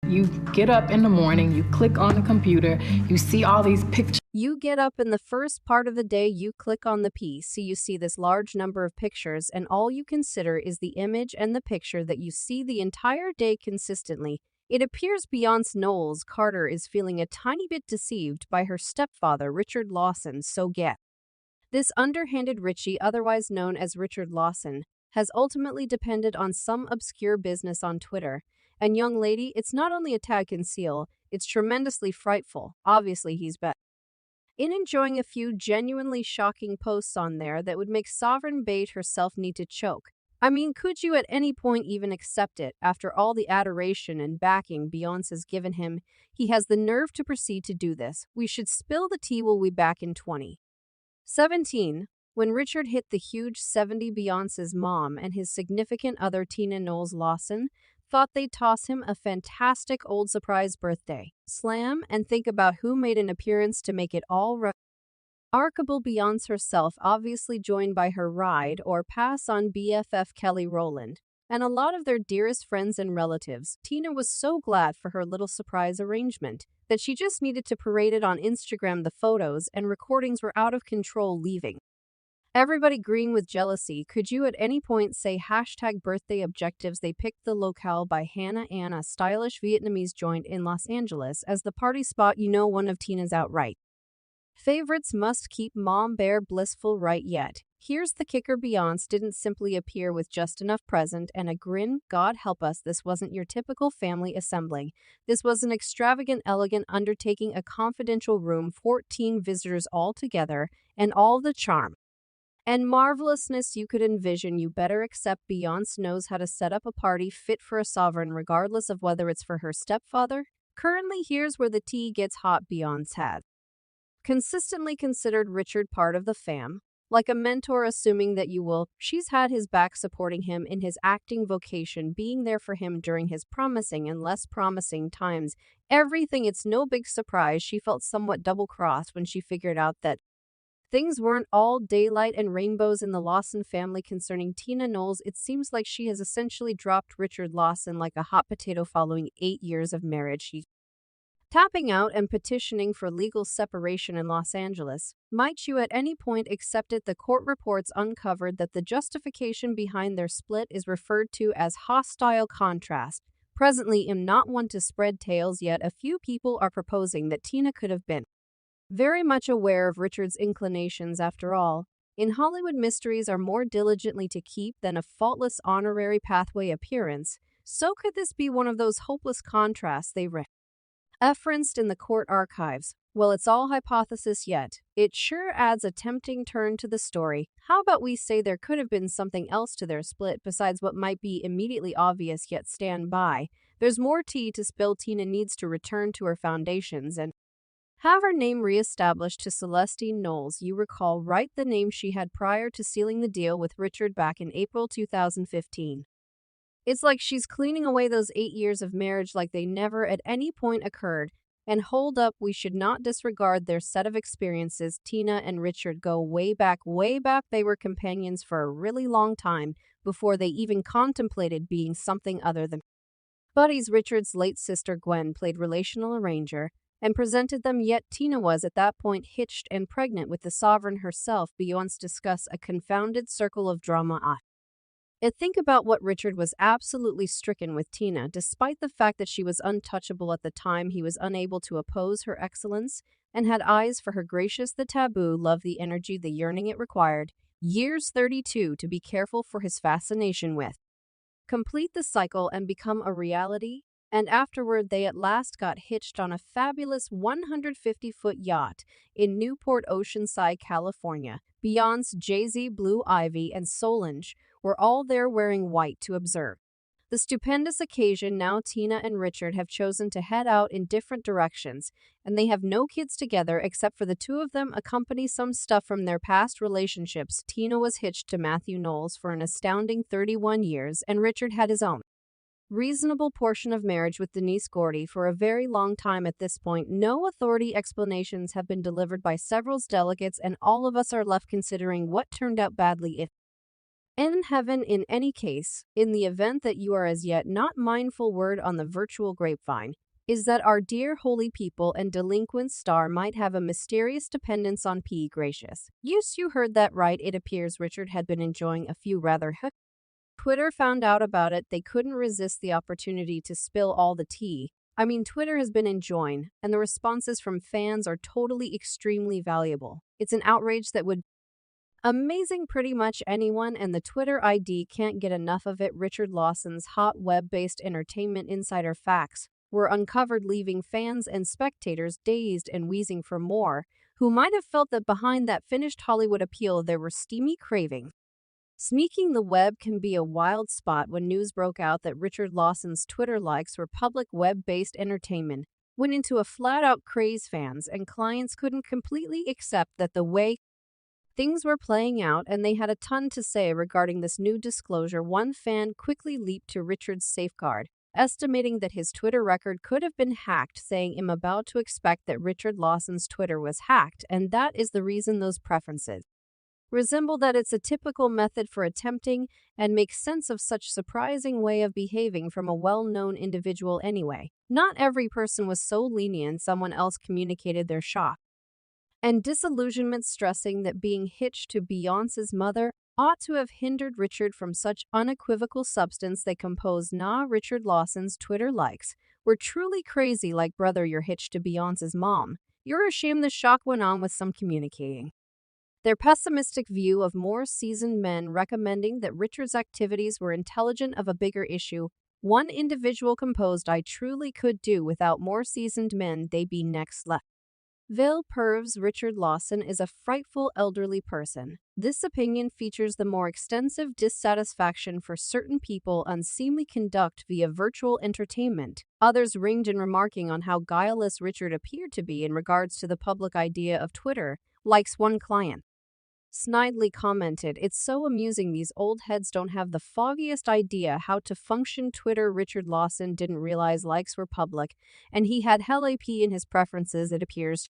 You get up in the morning, you click on the computer, you see all these pictures. You get up in the first part of the day, you click on the PC, you see this large number of pictures, and all you consider is the image and the picture that you see the entire day consistently. It appears Beyoncé Knowles Carter is feeling a tiny bit deceived by her stepfather, Richard Lawson, so get. This underhanded Richie, otherwise known as Richard Lawson, has ultimately depended on some obscure business on Twitter. And young lady, it's not only a tad conceal, it's tremendously frightful. Obviously, he's bet. In enjoying a few genuinely shocking posts on there that would make Sovereign Bait herself need to choke. I mean, could you at any point even accept it after all the adoration and backing Beyoncé's given him? He has the nerve to proceed to do this. We should spill the tea. Will we back in 2017, when Richard hit the huge 70, Beyoncé's mom and his significant other Tina Knowles Lawson thought they'd toss him a fantastic old surprise birthday slam, and think about who made an appearance to make it all remarkable. Beyoncé herself, obviously joined by her ride or pass on BFF Kelly Rowland, and a lot of their dearest friends and relatives. Tina was so glad for her little surprise arrangement that she just needed to parade it on Instagram. The photos and recordings were out of control, leaving everybody green with jealousy. Could you at any point say #birthday objectives? They picked the locale by Hannah Ann, a stylish Vietnamese joint in Los Angeles, as the party spot. You know, one of Tina's outright favorites. Must keep Mom Bear blissful, right? Yet here's the kicker. Beyoncé didn't simply appear with just enough present and a grin. God help us, this wasn't your typical family assembling. This was an extravagant, elegant undertaking, a confidential room, 14 visitors all together, and all the charm and marvelousness you could envision. You better accept Beyoncé knows how to set up a party fit for a sovereign, regardless of whether it's for her stepfather. Currently, here's where the tea gets hot. Beyoncé had consistently considered Richard part of the fam, like a mentor, assuming that you will. She's had his back, supporting him in his acting vocation, being there for him during his promising and less promising times. Everything. It's no big surprise she felt somewhat double-crossed when she figured out that things weren't all daylight and rainbows in the Lawson family concerning Tina Knowles. It seems like she has essentially dropped Richard Lawson like a hot potato following 8 years of marriage. She's tapping out and petitioning for legal separation in Los Angeles. Might you at any point accept it? The court reports uncovered that the justification behind their split is referred to as hostile contrast. Presently, I'm not one to spread tales, yet a few people are proposing that Tina could have been very much aware of Richard's inclinations. After all, in Hollywood, mysteries are more diligently to keep than a faultless honorary pathway appearance. So could this be one of those hopeless contrasts they referenced in the court archives? Well, it's all hypothesis, yet it sure adds a tempting turn to the story. How about we say there could have been something else to their split besides what might be immediately obvious, yet stand by. There's more tea to spill. Tina needs to return to her foundations and have her name reestablished to Celestine Knowles. You recall, right, the name she had prior to sealing the deal with Richard back in April 2015. It's like she's cleaning away those 8 years of marriage like they never at any point occurred. And hold up, we should not disregard their set of experiences. Tina and Richard go way back, way back. They were companions for a really long time before they even contemplated being something other than buddies. Richard's late sister Gwen played relational arranger and presented them, yet Tina was at that point hitched and pregnant with the sovereign herself. Beyoncé discuss a confounded circle of drama. Think about what Richard was absolutely stricken with Tina, despite the fact that she was untouchable at the time. He was unable to oppose her excellence and had eyes for her gracious, the taboo, love, the energy, the yearning it required. Years 32 to be careful for his fascination with. Complete the cycle and become a reality. And afterward, they at last got hitched on a fabulous 150-foot yacht in Newport, Oceanside, California. Beyoncé, Jay-Z, Blue Ivy, and Solange were all there wearing white to observe the stupendous occasion. Now Tina and Richard have chosen to head out in different directions, and they have no kids together except for the two of them accompany some stuff from their past relationships. Tina was hitched to Matthew Knowles for an astounding 31 years, and Richard had his own reasonable portion of marriage with Denise Gordy for a very long time. At this point, no authority explanations have been delivered by several delegates, and all of us are left considering what turned out badly, if In heaven, in any case, in the event that you are as yet not mindful, word on the virtual grapevine is that our dear holy people and delinquent star might have a mysterious dependence on P. Gracious. Yes, you heard that right. It appears Richard had been enjoying a few rather Twitter found out about it. They couldn't resist the opportunity to spill all the tea. I mean, Twitter has been enjoying, and the responses from fans are totally extremely valuable. It's an outrage that would amazing pretty much anyone, and the Twitter ID can't get enough of it. Richard Lawson's hot web-based entertainment insider facts were uncovered, leaving fans and spectators dazed and wheezing for more, who might have felt that behind that finished Hollywood appeal there were steamy cravings. Sneaking the web can be a wild spot. When news broke out that Richard Lawson's Twitter likes were public web-based entertainment, went into a flat-out craze. Fans and clients couldn't completely accept that the way things were playing out, and they had a ton to say regarding this new disclosure. One fan quickly leaped to Richard's safeguard, estimating that his Twitter record could have been hacked, saying, "I'm about to expect that Richard Lawson's Twitter was hacked, and that is the reason those preferences resemble that. It's a typical method for attempting and make sense of such surprising way of behaving from a well-known individual anyway. Not every person was so lenient." Someone else communicated their shock and disillusionment, stressing that being hitched to Beyoncé's mother ought to have hindered Richard from such unequivocal substance. They composed, "Nah, Richard Lawson's Twitter likes were truly crazy. Like, brother, you're hitched to Beyoncé's mom. You're ashamed." The shock went on with some communicating their pessimistic view of more seasoned men, recommending that Richard's activities were intelligent of a bigger issue. One individual composed, "I truly could do without more seasoned men. They be next level pervs. Richard Lawson is a frightful elderly person." This opinion features the more extensive dissatisfaction for certain people unseemly conduct via virtual entertainment. Others ringed in remarking on how guileless Richard appeared to be in regards to the public idea of Twitter likes. One client snidely commented, "It's so amusing these old heads don't have the foggiest idea how to function Twitter." Richard Lawson didn't realize likes were public, and he had hell AP in his preferences. It appears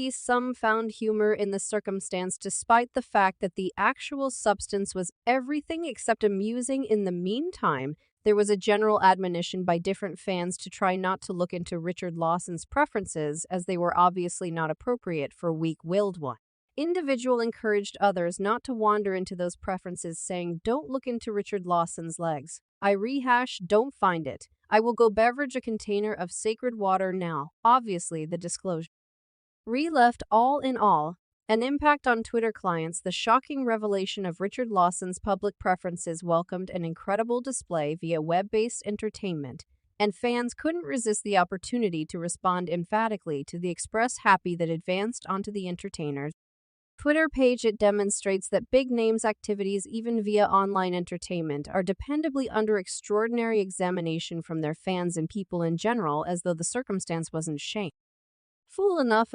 some found humor in the circumstance, despite the fact that the actual substance was everything except amusing. In the meantime, there was a general admonition by different fans to try not to look into Richard Lawson's preferences, as they were obviously not appropriate for weak-willed one. Individual encouraged others not to wander into those preferences, saying, "Don't look into Richard Lawson's legs. I rehash, don't find it. I will go beverage a container of sacred water now." Obviously, the disclosure left all in all an impact on Twitter clients. The shocking revelation of Richard Lawson's public preferences welcomed an incredible display via web-based entertainment, and fans couldn't resist the opportunity to respond emphatically to the express happy that advanced onto the entertainer's Twitter page. It demonstrates that big names' activities, even via online entertainment, are dependably under extraordinary examination from their fans and people in general, as though the circumstance wasn't shameful enough.